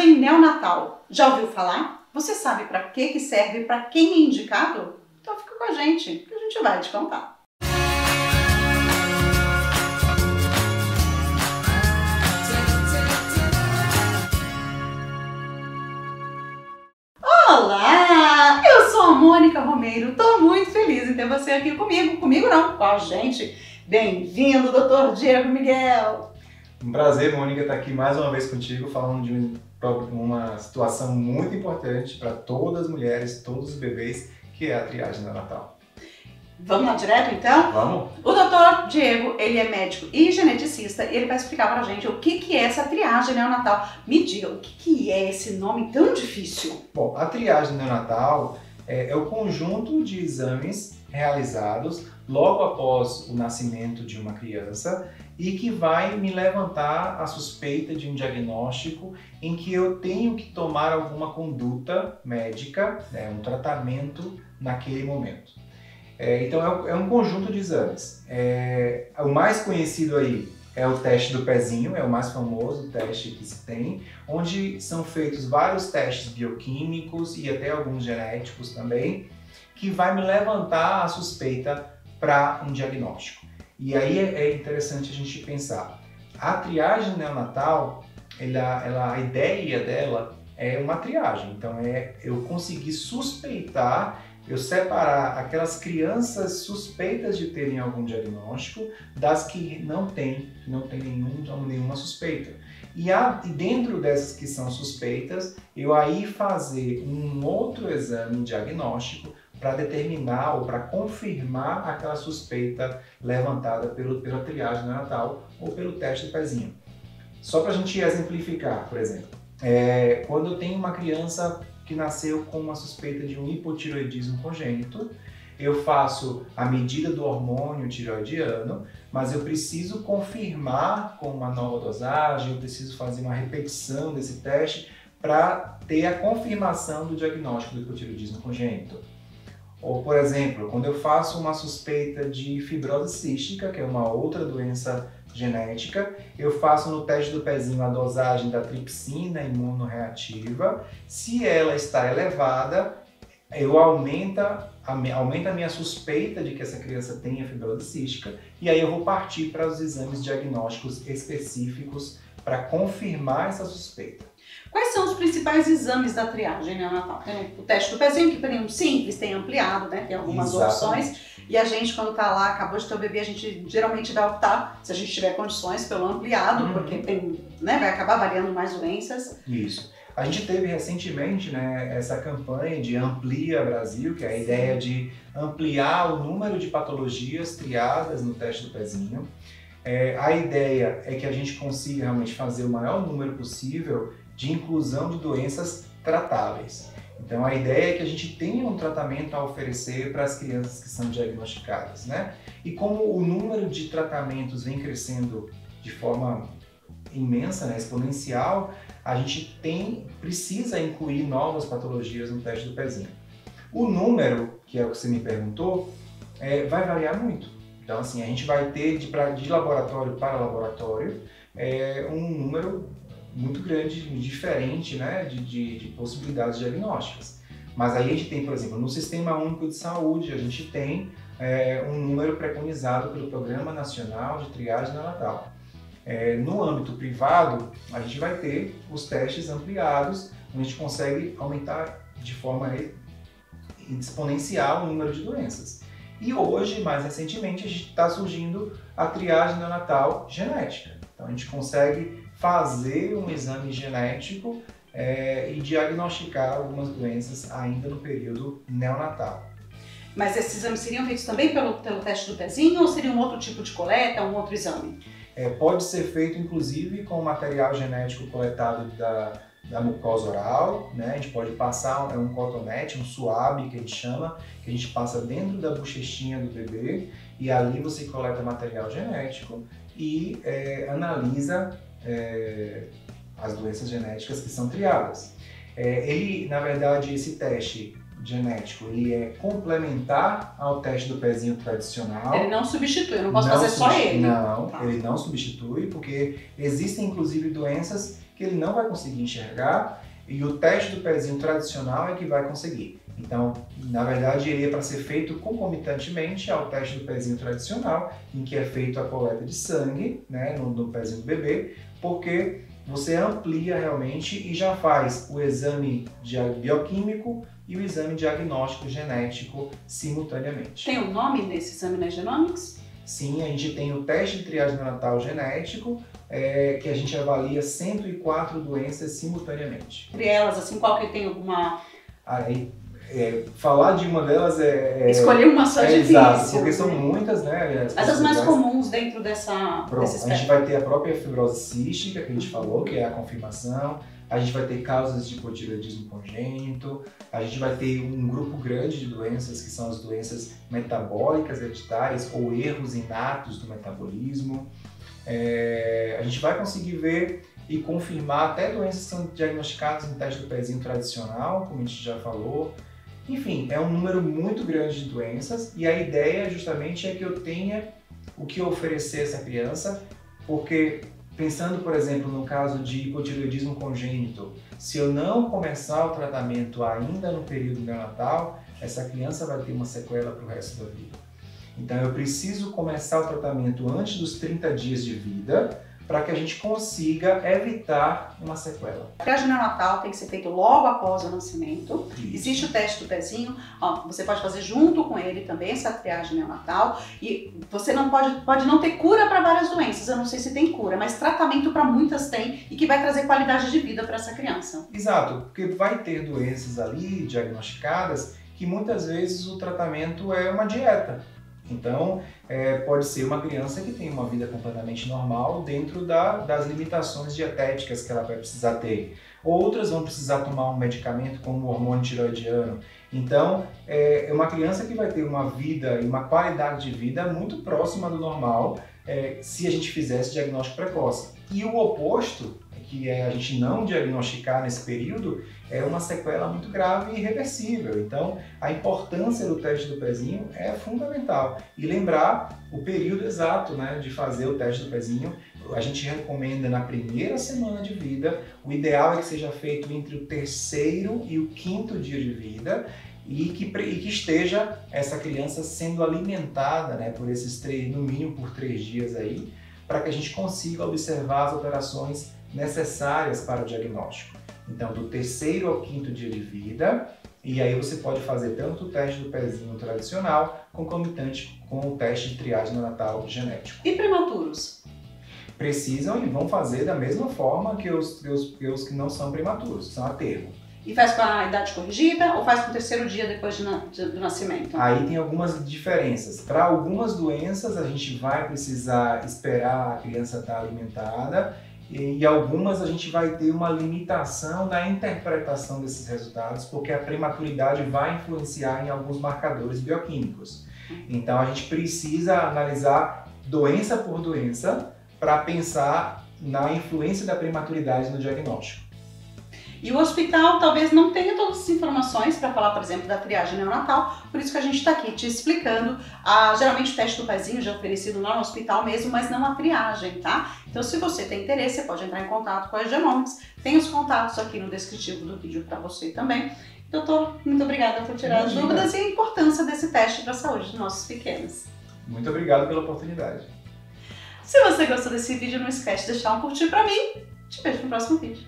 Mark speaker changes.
Speaker 1: triagem neonatal. Já ouviu falar? Você sabe para que serve, para quem é indicado? Então fica com a gente, que a gente vai te contar. Olá! Eu sou a Mônica Romeiro, estou muito feliz em ter você aqui comigo. Comigo não, com a gente. Bem-vindo, Dr. Diego Miguel.
Speaker 2: Um prazer, Mônica, estar aqui mais uma vez contigo, falando de uma situação muito importante para todas as mulheres, todos os bebês, que é a triagem neonatal.
Speaker 1: Vamos lá direto, então?
Speaker 2: Vamos?
Speaker 1: O Dr. Diego, ele é médico e geneticista, e ele vai explicar pra gente o que é essa triagem neonatal. Me diga, o que é esse nome tão difícil?
Speaker 2: Bom, a triagem neonatal é o conjunto de exames realizados logo após o nascimento de uma criança e que vai me levantar a suspeita de um diagnóstico em que eu tenho que tomar alguma conduta médica, um tratamento naquele momento. Então é um conjunto de exames. O mais conhecido aí é o teste do pezinho, é o mais famoso teste que se tem, onde são feitos vários testes bioquímicos e até alguns genéticos também, que vai me levantar a suspeita para um diagnóstico. E aí é interessante a gente pensar. A triagem neonatal, a ideia dela é uma triagem. Então eu conseguir suspeitar, eu separar aquelas crianças suspeitas de terem algum diagnóstico das que não tem nenhuma suspeita. E dentro dessas que são suspeitas, eu aí fazer um outro exame diagnóstico para determinar ou para confirmar aquela suspeita levantada pela triagem neonatal ou pelo teste do pezinho. Só para a gente exemplificar, por exemplo, quando eu tenho uma criança que nasceu com uma suspeita de um hipotireoidismo congênito, eu faço a medida do hormônio tireoidiano, mas eu preciso confirmar com uma nova dosagem, eu preciso fazer uma repetição desse teste para ter a confirmação do diagnóstico do hipotireoidismo congênito. Ou, por exemplo, quando eu faço uma suspeita de fibrose cística, que é uma outra doença genética, eu faço no teste do pezinho a dosagem da tripsina imunorreativa. Se ela está elevada, eu aumenta a minha suspeita de que essa criança tenha fibrose cística e aí eu vou partir para os exames diagnósticos específicos para confirmar essa suspeita.
Speaker 1: Quais são os principais exames da triagem neonatal? Tem o teste do pezinho, que é simples, tem ampliado, né? Tem algumas opções. E a gente, quando tá lá, acabou de ter o bebê, a gente geralmente vai optar, se a gente tiver condições, pelo ampliado, porque tem, vai acabar variando mais doenças.
Speaker 2: Isso. A gente teve recentemente, essa campanha de Amplia Brasil, que é a ideia de ampliar o número de patologias triadas no teste do pezinho. A ideia é que a gente consiga realmente fazer o maior número possível de inclusão de doenças tratáveis. Então a ideia é que a gente tenha um tratamento a oferecer para as crianças que são diagnosticadas, E como o número de tratamentos vem crescendo de forma imensa, exponencial, a gente precisa incluir novas patologias no teste do pezinho. O número, que é o que você me perguntou, vai variar muito. Então assim, a gente vai ter de laboratório para laboratório um número muito grande, diferente, de possibilidades diagnósticas. Mas aí a gente tem, por exemplo, no Sistema Único de Saúde, a gente tem um número preconizado pelo Programa Nacional de Triagem Neonatal. No âmbito privado, a gente vai ter os testes ampliados, onde a gente consegue aumentar de forma exponencial o número de doenças. E hoje, mais recentemente, a gente está surgindo a triagem neonatal genética. Então a gente consegue fazer um exame genético e diagnosticar algumas doenças ainda no período neonatal.
Speaker 1: Mas esses exames seriam feitos também pelo teste do pezinho ou seria um outro tipo de coleta, um outro exame?
Speaker 2: Pode ser feito inclusive com material genético coletado da mucosa oral, A gente pode passar um cotonete, um suave que a gente chama, que a gente passa dentro da bochechinha do bebê e ali você coleta material genético e analisa as doenças genéticas que são triadas. Na verdade, esse teste genético, ele é complementar ao teste do pezinho tradicional.
Speaker 1: Ele não substitui, eu não posso fazer só ele.
Speaker 2: Não, ele não substitui, porque existem inclusive doenças que ele não vai conseguir enxergar e o teste do pezinho tradicional é que vai conseguir. Então, na verdade, ele é para ser feito concomitantemente ao teste do pezinho tradicional, em que é feito a coleta de sangue, né, no pezinho do bebê, porque você amplia realmente e já faz o exame bioquímico e o exame diagnóstico genético simultaneamente.
Speaker 1: Tem um nome nesse exame na Genomics?
Speaker 2: Sim, a gente tem o teste de triagem neonatal genético, que a gente avalia 104 doenças simultaneamente.
Speaker 1: Entre elas, assim, qual que tem alguma...
Speaker 2: Aí, falar de uma delas
Speaker 1: escolher uma só é difícil.
Speaker 2: Exato, porque são muitas, né?
Speaker 1: Mas as mais comuns dentro desse
Speaker 2: espectro. A gente vai ter a própria fibrose cística, que a gente falou, que é a confirmação. A gente vai ter causas de hipotireoidismo congênito. A gente vai ter um grupo grande de doenças, que são as doenças metabólicas hereditárias ou erros inatos do metabolismo. A gente vai conseguir ver e confirmar até doenças que são diagnosticadas no teste do pezinho tradicional, como a gente já falou. Enfim, é um número muito grande de doenças e a ideia justamente é que eu tenha o que oferecer a essa criança, porque pensando, por exemplo, no caso de hipotireoidismo congênito, se eu não começar o tratamento ainda no período neonatal, essa criança vai ter uma sequela para o resto da vida. Então eu preciso começar o tratamento antes dos 30 dias de vida, para que a gente consiga evitar uma sequela.
Speaker 1: A triagem neonatal tem que ser feita logo após o nascimento.
Speaker 2: Isso.
Speaker 1: Existe o teste do pezinho, você pode fazer junto com ele também essa triagem neonatal e você não pode não ter cura para várias doenças, eu não sei se tem cura, mas tratamento para muitas tem e que vai trazer qualidade de vida para essa criança.
Speaker 2: Exato, porque vai ter doenças ali diagnosticadas que muitas vezes o tratamento é uma dieta. Então, pode ser uma criança que tem uma vida completamente normal dentro das limitações dietéticas que ela vai precisar ter. Outras vão precisar tomar um medicamento como o hormônio tiroidiano. Então, é uma criança que vai ter uma vida e uma qualidade de vida muito próxima do normal se a gente fizer esse diagnóstico precoce. E o oposto, que é a gente não diagnosticar nesse período, é uma sequela muito grave e irreversível. Então, a importância do teste do pezinho é fundamental. E lembrar o período exato, né, de fazer o teste do pezinho. A gente recomenda na primeira semana de vida. O ideal é que seja feito entre o 3º e o 5º dia de vida e que esteja essa criança sendo alimentada, né, por esses no mínimo por 3 dias aí, para que a gente consiga observar as alterações necessárias para o diagnóstico. Então, do 3º ao 5º dia de vida, e aí você pode fazer tanto o teste do pezinho tradicional, concomitante com o teste de triagem neonatal genético.
Speaker 1: E prematuros?
Speaker 2: Precisam e vão fazer da mesma forma que os que não são prematuros, são a termo.
Speaker 1: E faz com a idade corrigida ou faz com o 3º dia depois do nascimento?
Speaker 2: Aí tem algumas diferenças. Para algumas doenças a gente vai precisar esperar a criança estar alimentada e algumas a gente vai ter uma limitação na interpretação desses resultados porque a prematuridade vai influenciar em alguns marcadores bioquímicos. Então a gente precisa analisar doença por doença para pensar na influência da prematuridade no diagnóstico.
Speaker 1: E o hospital talvez não tenha todas as informações para falar, por exemplo, da triagem neonatal, por isso que a gente está aqui te explicando. Geralmente o teste do pezinho já é oferecido lá no hospital mesmo, mas não a triagem, tá? Então se você tem interesse, você pode entrar em contato com a Genomics, tem os contatos aqui no descritivo do vídeo para você também. Doutor, muito obrigada por tirar as dúvidas e a importância desse teste para a saúde dos nossos pequenos.
Speaker 2: Muito obrigado pela oportunidade.
Speaker 1: Se você gostou desse vídeo, não esquece de deixar um curtir para mim. Te vejo no próximo vídeo.